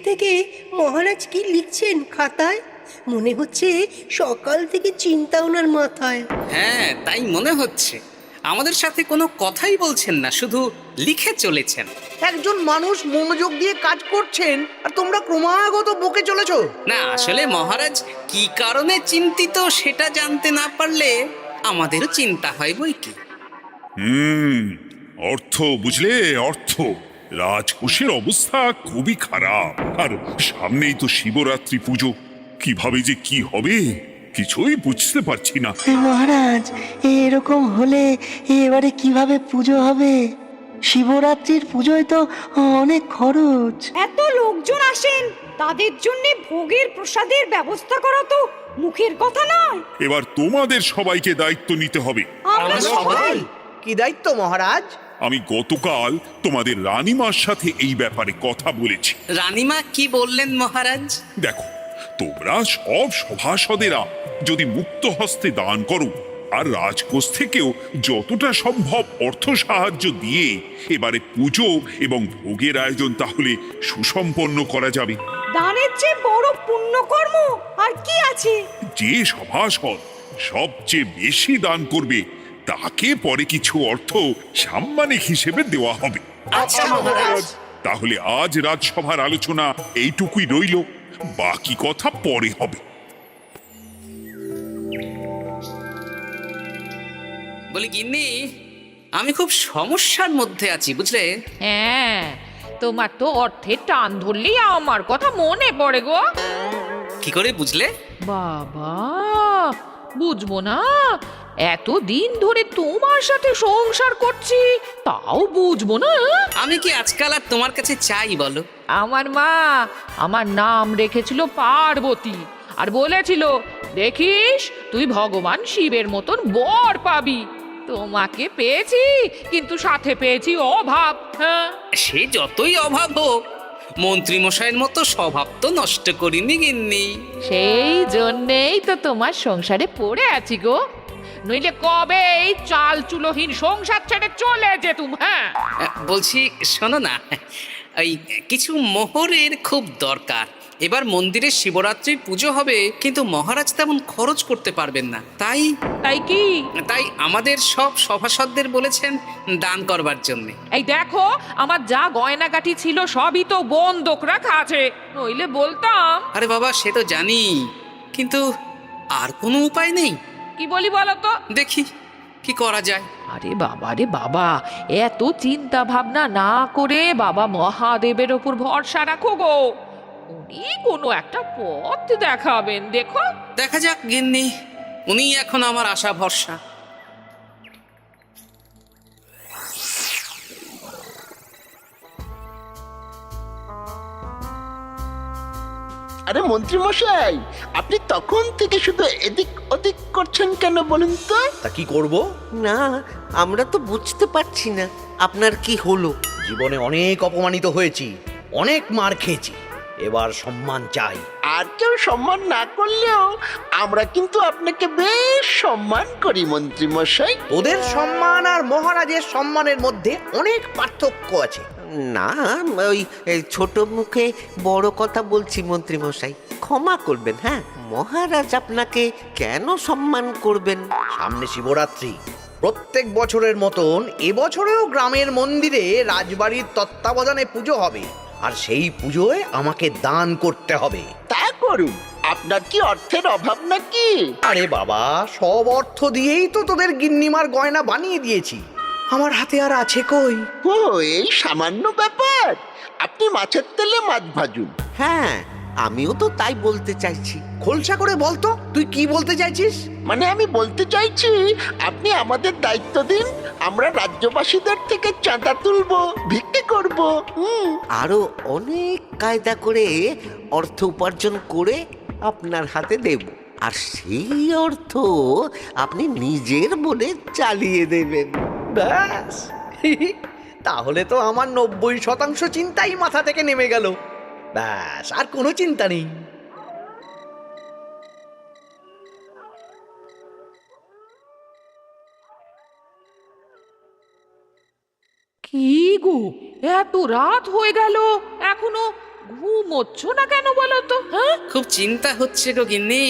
থেকে মহারাজ কি লিখছেন খাতায়? মনে হচ্ছে সকাল থেকে চিন্তা ওনার মাথায়। হ্যাঁ, তাই মনে হচ্ছে। আমাদের সাথে কোনো কথাই বলছেন না, শুধু লিখে চলেছেন। একজন মানুষ মনোযোগ দিয়ে কাজ করছেন আর তোমরা ক্রমাগত বকে চলেছো। না, আসলে মহারাজ কি কারণে চিন্তিত সেটা জানতে না পারলে আমাদেরও চিন্তা হয় বই কি। হুম, অর্থ বুঝলে, অর্থ। রাজকোষের অবস্থা খুবই খারাপ, আর সামনেই তো শিবরাত্রি পুজো। কিভাবে যে কি হবে কিছুই বুঝতে পারছি না। মহারাজ, এরকম হলে এবারে কিভাবে পুজো হবে? শিবরাত্রির পুজোয় তো অনেক খরচ। এত লোকজন আসেন, তাদের জন্য ভোগের প্রসাদের ব্যবস্থা করা তো মুখের কথা নয়। এবার তোমাদের সবাইকে দায়িত্ব নিতে হবে। আমরা সবাই? কি দায়িত্ব মহারাজ? আমি গতকাল তোমাদের রানীমার সাথে এই ব্যাপারে কথা বলেছি। রানীমা কি বললেন মহারাজ? দেখো, তোমরা সব সভাসদেরা যদি মুক্ত হস্তে দান করো, আর রাজকোষ থেকেও যতটা সম্ভব অর্থ সাহায্য দিয়ে এবারে পুজো এবং ভোগের আয়োজন তাহলে সুসম্পন্ন করা যাবে। দানের চেয়ে বড় পুণ্যকর্ম আর কি আছে? যে সভাসদ সবচেয়ে বেশি দান করবে তাকে পরে কিছু অর্থ সাম্মানিক হিসেবে দেওয়া হবে। আচ্ছা মহারাজ। তাহলে আজ রাজসভার আলোচনা এইটুকুই রইল, বাকি কথা পরে হবে। বলি গিন্নি, আমি খুব সমস্যার মধ্যে আছি বুঝলে। হ্যাঁ, তোমার তো অর্থের টান ধরলেই আমার কথা মনে পড়ে গো। কি করে বুঝলে? বাবা, বুঝবো না? এতদিন ধরে তোমার সাথে সংসার করছি, তাও বুঝবো না? আমি কি আজকাল আর তোমার কাছে চাই বলো? আমার মা আমার নাম রেখেছিল পার্বতী, আর বলেছিল দেখিস তুই ভগবান শিবের মতন বর পাবি। তোমাকে পেয়েছি, কিন্তু সাথে পেয়েছি অভাব। হ্যাঁ, সে যতই অভাব হোক, মন্ত্রী মশাইয়ের মতো স্বভাব তো নষ্ট করিনি গিন্নি। সেই জন্যেই তো তোমার সংসারে পড়ে আছি গো, নইলে কবে এই চাল চুলোহীন সংসার ছেড়ে চলে যেতুম। হ্যাঁ, বলছি শোনো না, এই কিছু মোহরের খুব দরকার। এবার মন্দিরে শিবরাত্রির পুজো হবে, কিন্তু মহারাজ তেমন খরচ করতে পারবেন না। তাই কি? তাই আমাদের সব সভাসদদের বলেছেন দান করবার জন্য। এই দেখো, আমার যা গয়নাগাটি ছিল সবই তো বন্ধক রাখা আছে, নইলে বলতাম। আরে বাবা, সে তো জানি, কিন্তু আর কোনো উপায় নেই। কি বলি বলো তো? দেখি কি করা যায়। আরে বাবা রে বাবা, এত চিন্তা ভাবনা না করে বাবা মহাদেবের ওপর ভরসা রাখো গো, উনি কোনো একটা পথ দেখাবেন। দেখো, দেখা যাক গিন্নি, উনি এখন আমার আশা ভরসা। আরে মন্ত্রী মশাই, আপনি তখন থেকে শুধু এদিক ওদিক করছেন কেন বলুন তো? তা কি করব? না, আমরা তো বুঝতে পারছি না আপনার কি হলো। জীবনে অনেক অপমানিত হয়েছি, অনেক মার খেয়েছি, এবার সম্মান চাই। আর কেউ সম্মান না করলেও আমরা কিন্তু আপনাকে বেশ সম্মান করি মন্ত্রী মশাই। তোদের সম্মান আর মহারাজের সম্মানের মধ্যে অনেক পার্থক্য আছে। না, ওই এই ছোট মুখে বড় কথা বলছি মন্ত্রী মশাই, ক্ষমা করবেন। হ্যাঁ, মহারাজ আপনাকে কেন সম্মান করবেন? সামনে শিবরাত্রি, প্রত্যেক বছরের মতন এবছরেও গ্রামের মন্দিরে রাজবাড়ির তত্ত্বাবধানে পুজো হবে, আর সেই পুজোয় আমাকে দান করতে হবে। তা করুন, আপনার কি অর্থের অভাব নাকি? আরে বাবা, সব অর্থ দিয়েই তো তোদের গিন্নিমার গয়না বানিয়ে দিয়েছি, আমার হাতে আর আছে কই? ও, এই সামান্য ব্যাপার? আপনি মাছের তেলে মাছ ভাজুন। হ্যাঁ, আমিও তো তাই বলতে চাইছি। খোলসা করে বলতো তুই কি বলতে চাইছিস? মানে আমি বলতে চাইছি, আপনি আমাদের দায়িত্ব দিন, আমরা রাজ্যবাসীদের থেকে চাঁদা তুলবো, ভিক্ষে করবো। আরো অনেক কায়দা করে অর্থ উপার্জন করে আপনার হাতে দেব, আর সেই অর্থ আপনি নিজের বলে চালিয়ে দেবেন। ব্যাস, তাহলে তো আমার 90% চিন্তাই মাথা থেকে নেমে গেল। ব্যাস, আর কোনো চিন্তা নেই। কি গো, এত রাত হয়ে গেল, এখনো ঘুমোচ্ছ না কেন বলো তো? হ্যাঁ, খুব চিন্তা হচ্ছে গো গিন্নি,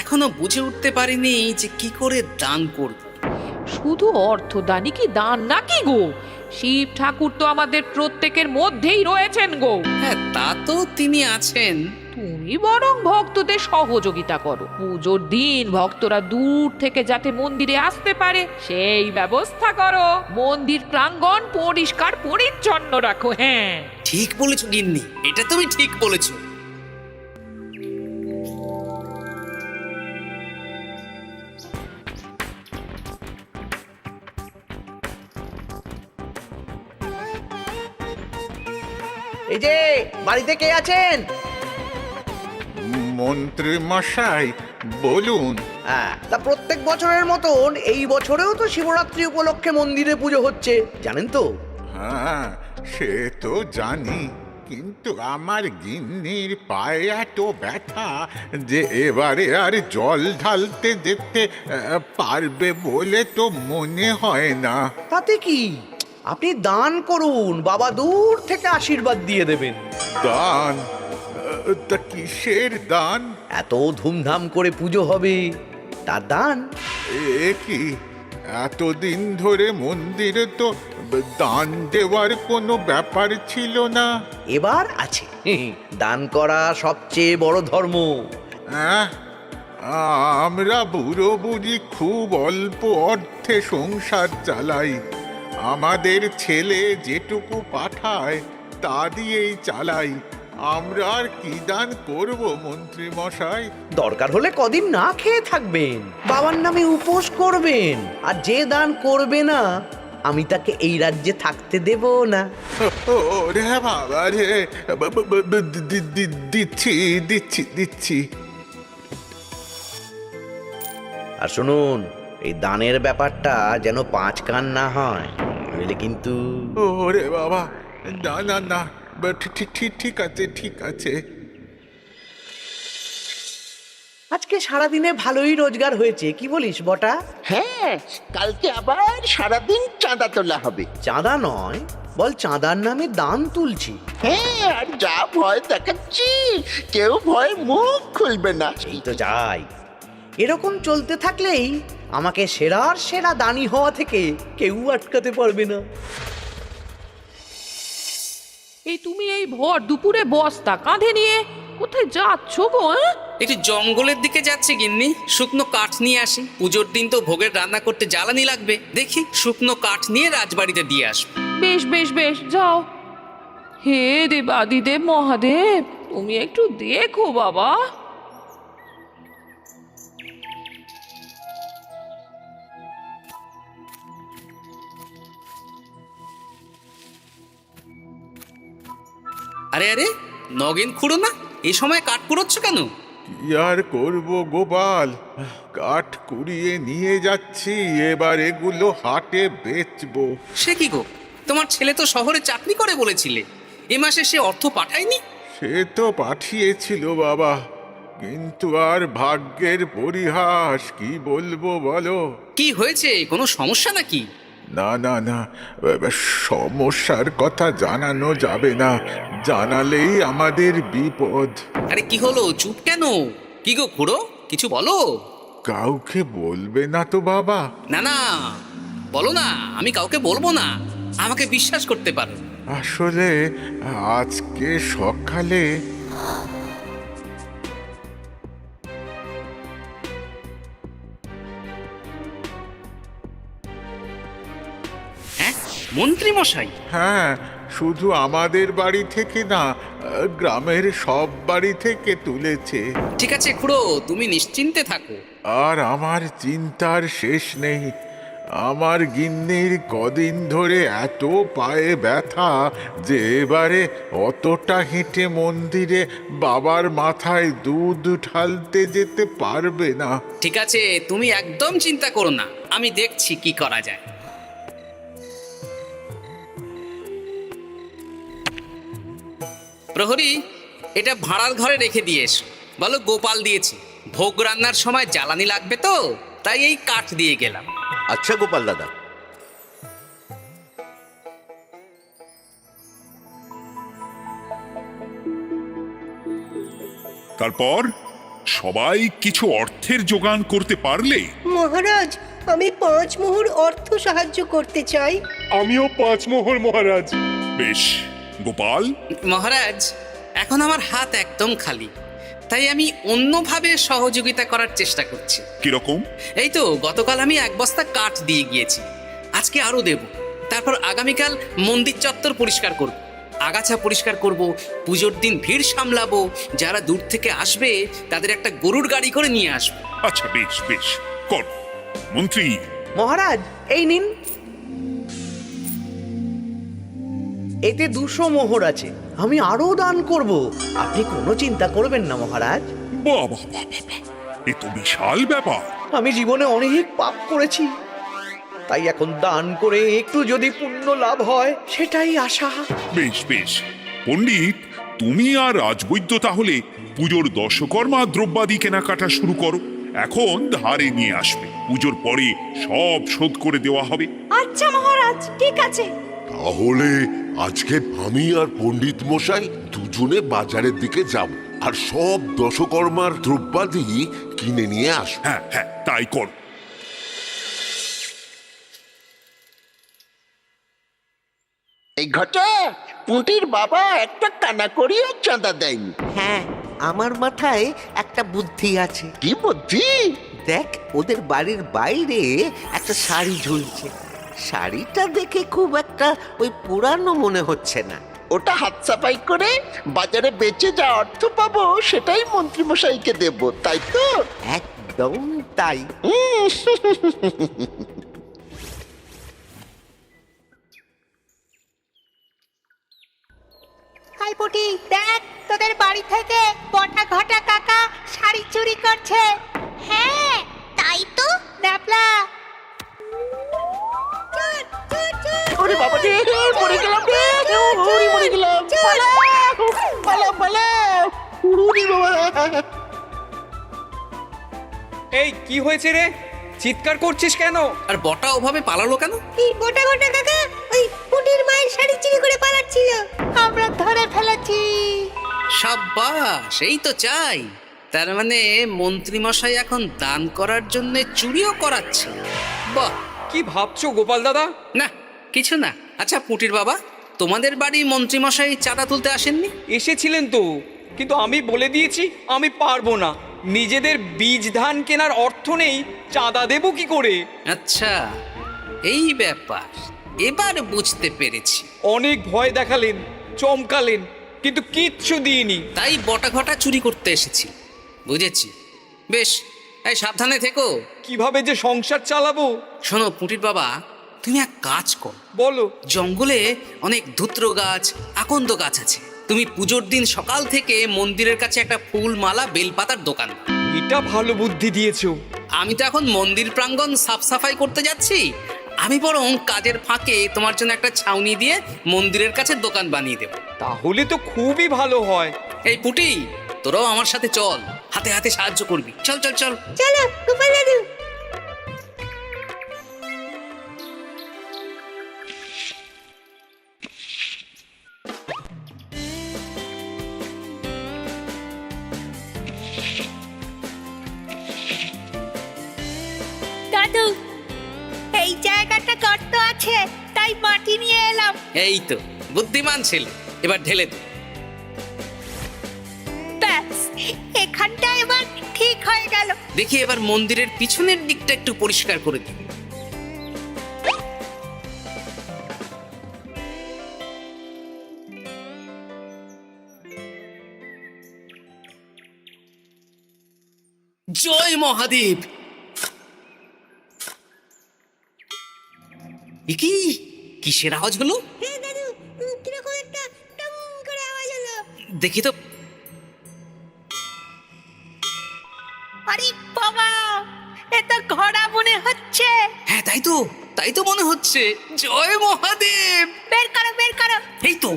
এখনো বুঝে উঠতে পারিনি যে কি করে দান করব। শুধু অর্থদানই কি দান নাকি গো? শিব ঠাকুর তো আমাদের প্রত্যেকের মধ্যেই রয়েছেন গো। হ্যাঁ, তা তো তিনি আছেন। তুমি বরং ভক্তদের সহযোগিতা করো। পুজোর দিন ভক্তরা দূর থেকে যাতে মন্দিরে আসতে পারে সেই ব্যবস্থা করো। মন্দির প্রাঙ্গণ পরিষ্কার পরিচ্ছন্ন রাখো। হ্যাঁ, ঠিক বলেছো গিন্নি, এটা তুমি ঠিক বলেছো। এই যে বাড়িতে কে আছেন? মন্ত্রী মশাই বলুন। হ্যাঁ, তা প্রত্যেক বছরের মতন এই বছরেও তো শিবরাত্রি উপলক্ষে মন্দিরে পুজো হচ্ছে, জানেন তো? হ্যাঁ, সে তো জানি, কিন্তু আমার গিন্নির পায়ে এত ব্যথা যে এবারে আর জল ঢালতে যেতে পারবে বলে তো মনে হয় না। তাতে কি, আপনি দান করুন, বাবা দূর থেকে আশীর্বাদ দিয়ে দেবেন। দান? তা কিসের দান? এত ধুমধাম করে পুজো হবে, তার দান। এ কি, এতদিন ধরে মন্দিরে তো দান দেওয়ার কোনো ব্যাপার ছিল না। এবার আছে। দান করা সবচেয়ে বড় ধর্ম। হ্যাঁ, আমরা বুড়ো বুড়ি খুব অল্প অর্থে সংসার চালাই। আমাদের ছেলে যেটুকু পাঠায় তা দিয়েই চালাই। আমরা আর কি দান করব মন্ত্রী মশাই? দরকার হলে কদিন না খেয়ে থাকবেন, বাবার নামে উপোস করবেন, আর যে দান করবে না আমি তাকে এই রাজ্যে থাকতে দেব না। ওরে বাবা রে, দিচ্ছি দিচ্ছি দিচ্ছি। আর শুনুন, এই দানের ব্যাপারটা যেন 5 কান না হয়, নইলে কিন্তু। ওরে বাবা, না না না, ঠিক আছে ঠিক আছে। আজকে সারাদিনে ভালোই রোজগার হয়েছে, কি বলিস বটা? হ্যাঁ, কালকে আবার সারাদিন চাঁদা তোলা হবে। চাঁদা নয়, বল চাঁদার নামে দান তুলছি। হ্যাঁ, আর যা ভয় দেখাচ্ছি, কেউ ভয় মুখ খুলবে না। এই তো যাই, এরকম চলতে থাকলেই আমাকে সেরার সেরা দানি হওয়া থেকে কেউ আটকাতে পারবে না। এই তুমি এই ভর দুপুরে বস্তা কাঁধে নিয়ে কোথায় যাচ্ছ গো? হ্যাঁ, একটু জঙ্গলের দিকে যাচ্ছে গিন্নি, শুকনো কাঠ নিয়ে আসি। পুজোর দিন তো ভোগের রান্না করতে জ্বালানি লাগবে, দেখি শুকনো কাঠ নিয়ে রাজবাড়িতে দিয়ে আসবো। বেশ বেশ বেশ, যাও। হে দেবাদিদেব মহাদেব, তুমি একটু দেখো বাবা। আরে আরে, নগেন খুঁড়ো না, এই সময় কাঠ কুড়োচ্ছ কেন? কি আর করবো গোপাল, কাঠ কুড়িয়ে নিয়ে যাচ্ছি, এবার এগুলো হাটে বেচবো। সে কি গো, তোমার ছেলে তো শহরে চাকরি করে বলেছিলে, এ মাসে সে অর্থ পাঠায়নি? সে তো পাঠিয়েছিল বাবা, কিন্তু আর ভাগ্যের পরিহাস, কি বলবো বলো। কি হয়েছে, কোনো সমস্যা নাকি? না না না, সমস্যার কথা জানানো যাবে না, জানালেই আমাদের বিপদ। আরে কি হলো, চুপ কেন? কি গো খুড়ো, কিছু বলো। কাউকে বলবে না তো বাবা? না না, বলো না, আমি কাউকে বলবো না, আমাকে বিশ্বাস করতে পারো। আসলে আজকে সকালে হ্যাঁ, মন্ত্রী মশাই? হ্যাঁ, শুধু আমাদের বাড়ি থেকে না, গ্রামের সব বাড়ি থেকে তুলেছে। ঠিক আছে খুড়ো, তুমি নিশ্চিন্তে থাকো। আর আমার চিন্তার শেষ নেই। আমার গিন্নির কদিন ধরে এত পায়ে ব্যথা যে এবারে অতটা হেঁটে মন্দিরে বাবার মাথায় দুধ ঢালতে যেতে পারবে না। ঠিক আছে, তুমি একদম চিন্তা করো না, আমি দেখছি কি করা যায়। প্রহরী, এটা ভাড়ার ঘরে রেখে দিয়ে এসো। বলো গোপাল দিয়েছে, ভোগ রান্নার সময় জ্বালানি লাগবে তো, তাই এই কাঠ দিয়ে গেলাম। আচ্ছা গোপাল দাদা। তারপর সবাই কিছু অর্থের যোগান করতে পারলে মহারাজ, আমি 5 মোহর অর্থ সাহায্য করতে চাই। আমিও 5 মোহর মহারাজ। বেশ। গোপাল, মহারাজ, এখন আমার হাত একদম খালি, তাই আমি অন্যভাবে সহযোগিতা করার চেষ্টা করছি। কিরকম? এই তো গতকাল আমি 1 বস্তা কাঠ দিয়ে গিয়েছি, আজকে আরো দেব। তারপর আগামীকাল মন্দির চত্বর পরিষ্কার করব, আগাছা পরিষ্কার করব, পুজোর দিন ভিড় সামলাবো, যারা দূর থেকে আসবে তাদের একটা গরুর গাড়ি করে নিয়ে আসবো। আচ্ছা, বেশ বেশ, কর। মন্ত্রী, মহারাজ, এই নিন। এতে 200 মোহর আছে, আমি আরো দান করব, আপনি কোনো চিন্তা করবেন না মহারাজ। বাহ বাহ বাহ বাহ বাহ, এ তো বিশাল ব্যাপার। আমি জীবনে অনেক পাপ করেছি, তাই এখন দান করে একটু যদি পুণ্য লাভ হয় সেটাই আশা। বেশ বেশ। পণ্ডিত, তুমি আর রাজবৈদ্য তাহলে পুজোর দশকর্মা দ্রব্যাদি কেনাকাটা শুরু করো। এখন ধারে নিয়ে আসবে, পুজোর পরে সব শোধ করে দেওয়া হবে। আচ্ছা মহারাজ, ঠিক আছে। তাহলে আজকে আমি আর পণ্ডিত মশাই দুজনে বাজারের দিকে যাব আর সব দশকর্মার দ্রব্যাদি কিনে নিয়ে আসবো। হ্যাঁ হ্যাঁ, তাই কর। এই ঘটা পুঁটির বাবা একটা কানা করিও চাঁদা দেয়নি। হ্যাঁ, আমার মাথায় একটা বুদ্ধি আছে। কি বুদ্ধি? দেখ, ওদের বাড়ির বাইরে একটা শাড়ি ঝুলছে। শাড়িটা দেখে খুব একটা ওই পুরানো মনে হচ্ছে না। ওটা হাত সাফাই করে বাজারে বেচে যা অর্থ পাবো সেটাই মন্ত্রী মশাইকে দেব, তাই তো? একদম তাই। হাই পুটি, দেখ তোদের বাড়ি থেকে বটা ঘটা কাকা শাড়ি চুরি করছে। হ্যাঁ তাই তো। ন্যাপলা, ওরে বাবা রে, মরে গেলাম রে, ওরে মরে গেলাম। পালাও, পালাও, পালাও। ওরে বাবা। এই কি হয়েছে রে? চিৎকার করছিস কেন? আর বটা ওভাবে পালালো কেন? এই বটা ঘটা কাকা ওই পুটির মায়ের শাড়ি চুরি করে পালাচ্ছিল, আমরা ধরে ফেলেছি। সাব্বাস, এই তো চাই। তার মানে মন্ত্রী মশাই এখন দান করার জন্য চুরিও করাচ্ছে। বাহ! কি ভাবছো গোপাল দাদা? না, কিছু না। আচ্ছা পুটির বাবা, তোমাদের বাড়ি মন্ত্রী মশাই চাঁদা তুলতে আসেননি? এসেছিলেন তো, কিন্তু আমি বলে দিয়েছি আমি পারবো না। নিজেদের বীজ ধান কেনার অর্থ নেই, চাঁদা দেবো কি করে? আচ্ছা, এই ব্যাপার, এবার বুঝতে পেরেছি। অনেক ভয় দেখালেন, চমকালেন, কিন্তু কিচ্ছু দিইনি। তাই বটা ঘটা চুরি করতে এসেছি, বুঝেছি। বেশ, এই সাবধানে থেকো। কিভাবে যে সংসার চালাবো? শোনো পুটির বাবা, তুমি এক কাজ কর। বলো। জঙ্গলে অনেক ধুত্র গাছ, আকন্দ গাছ আছে। তুমি পুজোর দিন সকাল থেকে মন্দিরের কাছে একটা ফুল মালা বেলপাতার দোকান। এটা ভালো বুদ্ধি দিয়েছো। আমি তো এখন মন্দির প্রাঙ্গণ সাফ সাফাই করতে যাচ্ছি, আমি বরং কাজের ফাঁকে তোমার জন্য একটা ছাউনি দিয়ে মন্দিরের কাছে দোকান বানিয়ে দেব। তাহলে তো খুবই ভালো হয়। এই পুটি, তোরাও আমার সাথে চল, হাতে হাতে সাহায্য করবি। চল চল চল। চলো গোপাল দাদু। দাদু, এই জায়গাটা গর্ত আছে, তাই মাটি নিয়ে এলাম। এই তো বুদ্ধিমান ছেলে, এবার ঢেলে দে। ব্যাস, এখানটা এবার ঠিক হয়ে গেল। দেখি এবার মন্দিরের পিছনের দিকটা একটু পরিষ্কার করে দিই। জয় মহাদেব। কি কিসের আওয়াজ হলো? হ্যাঁ দাদু, কিরকম একটা টং করে আওয়াজ হলো। দেখি তো। আরে বাবা, এটা ঘোড়া মনে হচ্ছে। হ্যাঁ তাই তো মনে হচ্ছে। জয় মহাদেব। বের করো, বের করো। এই তো।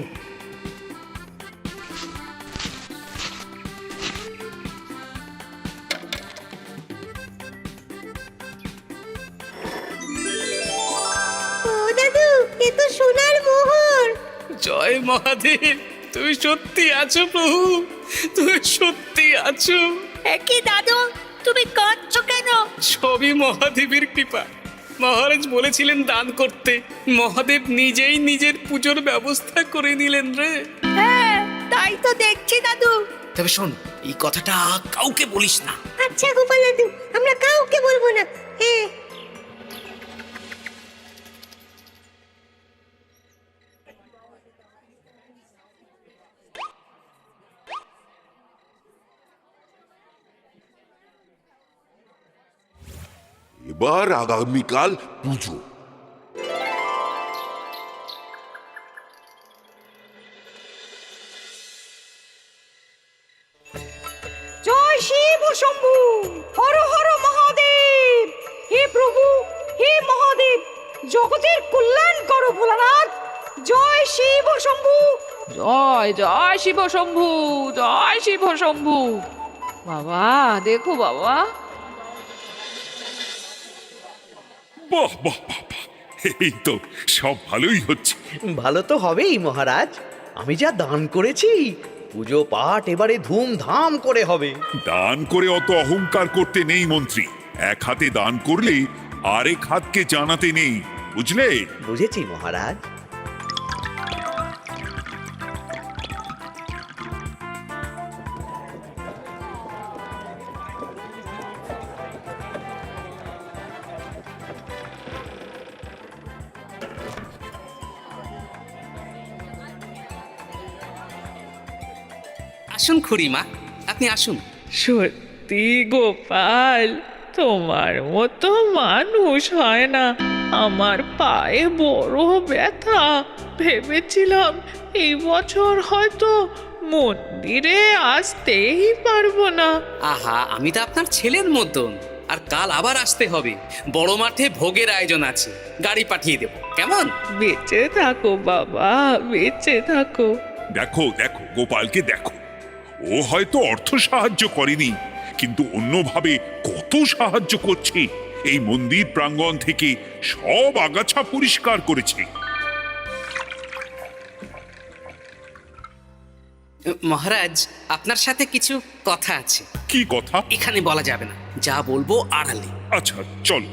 ও দাদু, এ তো সোনার মোহর। জয় মহাদেব। তুমি সত্যি আছো প্রভু, তুমি সত্যি আছো। একই দাদু, তুমি কাঁদছো কেন? সবই মহাদেবের কৃপা। মহারাজ বলেছিলেন দান করতে, মহাদেব নিজেই নিজের পুজোর ব্যবস্থা করে নিলেন রে। হ্যাঁ, তাই তো দেখছি দাদু। তবে শোন, এই কথাটা কাউকে বলিস না। আচ্ছা গোপাল দাদু, আমরা কাউকে বলবো না। হ্যাঁ। এবার আগামীকাল পুজো। জয় শিব শম্ভু, হর হর মহাদেব। হে প্রভু, হে মহাদেব, জগতের কল্যাণ করো ভোলানাথ। জয় শিব শম্ভু। জয় জয় শিব শম্ভু, জয় শিব শম্ভু। বাবা দেখো বাবা, বাহ বাহ বাহ বাহ, এই তো সব ভালোই হচ্ছে। ভালো তো হবেই মহারাজ। আমি যা দান করেছি, পুজো পাঠ এবারে ধুমধাম করে হবে। দান করে অত অহংকার করতে নেই মন্ত্রী। এক হাতে দান করলে আরেক হাতকে জানাতে নেই, বুঝলে? বুঝেছি মহারাজ। আসুন খুড়িমা, আপনি আসুন। সত্যি গোপাল, তোমার মতো মানুষ হয় না। আমার পায়ে বড় ব্যথা, ভেবেছিলাম এই বছর হয়তো মন্দিরে আসতেই পারবো না। আহা, আমি তো আপনার ছেলের মতন। আর কাল আবার আসতে হবে, বড় মাঠে ভোগের আয়োজন আছে, গাড়ি পাঠিয়ে দেব, কেমন? বেঁচে থাকো বাবা, বেঁচে থাকো। দেখো দেখো গোপালকে দেখো, ও হয়তো অর্থ সাহায্য করেনি, কিন্তু অন্যভাবে কত সাহায্য করছে। এই মন্দির প্রাঙ্গণ থেকে সব আগাছা পরিষ্কার করেছে। মহারাজ, আপনার সাথে কিছু কথা আছে। কি কথা? এখানে বলা যাবে না, যা বলবো আড়ালে। আচ্ছা চল।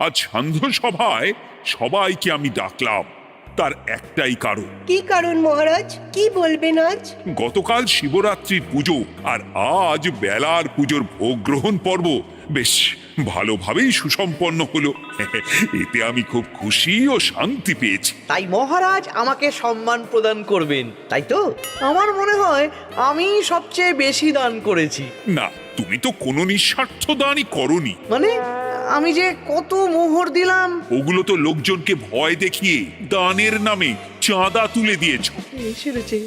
আজ সান্ধ্য সভায় সবাইকে আমি ডাকলাম, তার একটাই কারণ। কি কারণ মহারাজ? কি বলবেন আজ? গতকাল শিবরাত্রির পুজো আর আজ বেলার পুজোর ভোগ গ্রহণ পর্ব বেশ ভালোভাবেই সুসম্পন্ন হলো। এতে আমি খুব খুশি ও শান্তি পেয়েছি। তাই মহারাজ আমাকে সম্মান প্রদান করবেন, তাই তো? আমার মনে হয় আমি সবচেয়ে বেশি দান করেছি। না, তুমি তো কোনো নিঃস্বার্থ দানই করনি। মানে আমি যে কত মোহর দিলাম। ওগুলো তো লোকজনকে ভয় দেখিয়ে দানের নামে চাঁদা তুলে দিয়েছো। সেরেছে,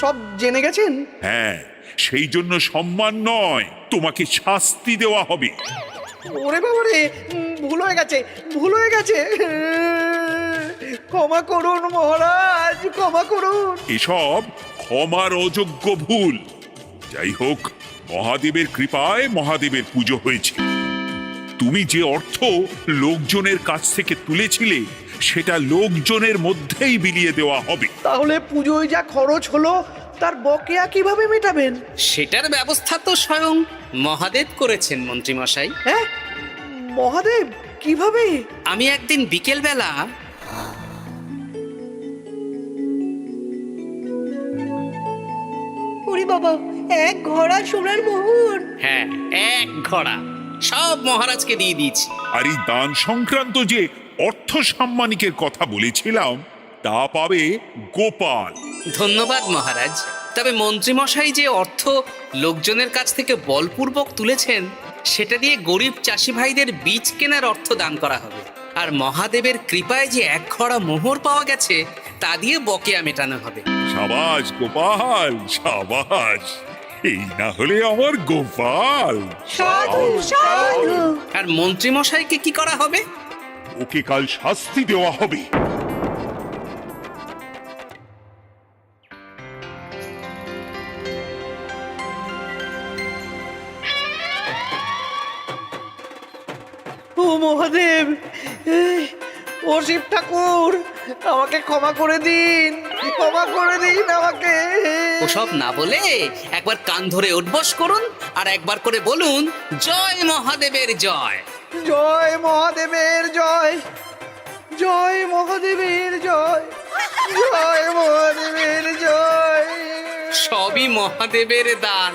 সব জেনে গেছেন। হ্যাঁ, সেই জন্য সম্মান নয়, তোমাকে শাস্তি দেওয়া হবে। ওরে বাবারে, ভুল হয়ে গেছে, ভুল হয়ে গেছে। ক্ষমা করুন মহারাজ, ক্ষমা করুন। এসব ক্ষমার অযোগ্য ভুল। যাই হোক, মহাদেবের কৃপায় মহাদেবের পুজো হয়েছে। তুমি যে অর্থ লোকজনের কাছ থেকে তুলেছিলে সেটা লোকজনের মধ্যেই বিলিয়ে দেওয়া হবে। তাহলে পুজোয় যা খরচ হলো তার বকেয়া কিভাবে মেটাবেন? সেটার ব্যবস্থা তো স্বয়ং মহাদেব করেছেন মন্ত্রী মশাই। হ্যাঁ, মহাদেব কিভাবে? আমি একদিন বিকেল বেলা ওরে বাবা, এক ঘোড়া সোনার মোহর। হ্যাঁ, এক ঘোড়া সব মহারাজকে দিয়ে দিয়েছি। আর এই দান সংক্রান্ত যে অর্থ সাম্মানিকের কথা বলেছিলাম তা পাবে গোপাল। ধন্যবাদ মহারাজ। তবে মন্ত্রী মশাই যে অর্থ লোকজনের কাছ থেকে বলপূর্বক তুলেছেন সেটা দিয়ে গরিব চাষি ভাইদের বীজ কেনার অর্থ দান করা হবে। আর মহাদেবের কৃপায় যে এক ঘোড়া মোহর পাওয়া গেছে তা দিয়ে বকেয়া মেটানো হবে। সাবাস গোপাল, সাবাস। এই না হলে আমার গোপাল। সাধু সাধু। আর মন্ত্রী মশাইকে কি করা হবে? ওকে কাল শাস্তি দেওয়া হবে। ও মহাদেব, ও শিব ঠাকুর, আমাকে ক্ষমা করে দিন, ক্ষমা করে দিন আমাকে। ওসব না বলে একবার কান ধরে উঠবস করুন আর একবার করে বলুন, জয় মহাদেবের জয়। জয় মহাদেবের জয়, জয় মহাদেবের জয়, জয় মহাদেবের জয়। সবই মহাদেবের দান।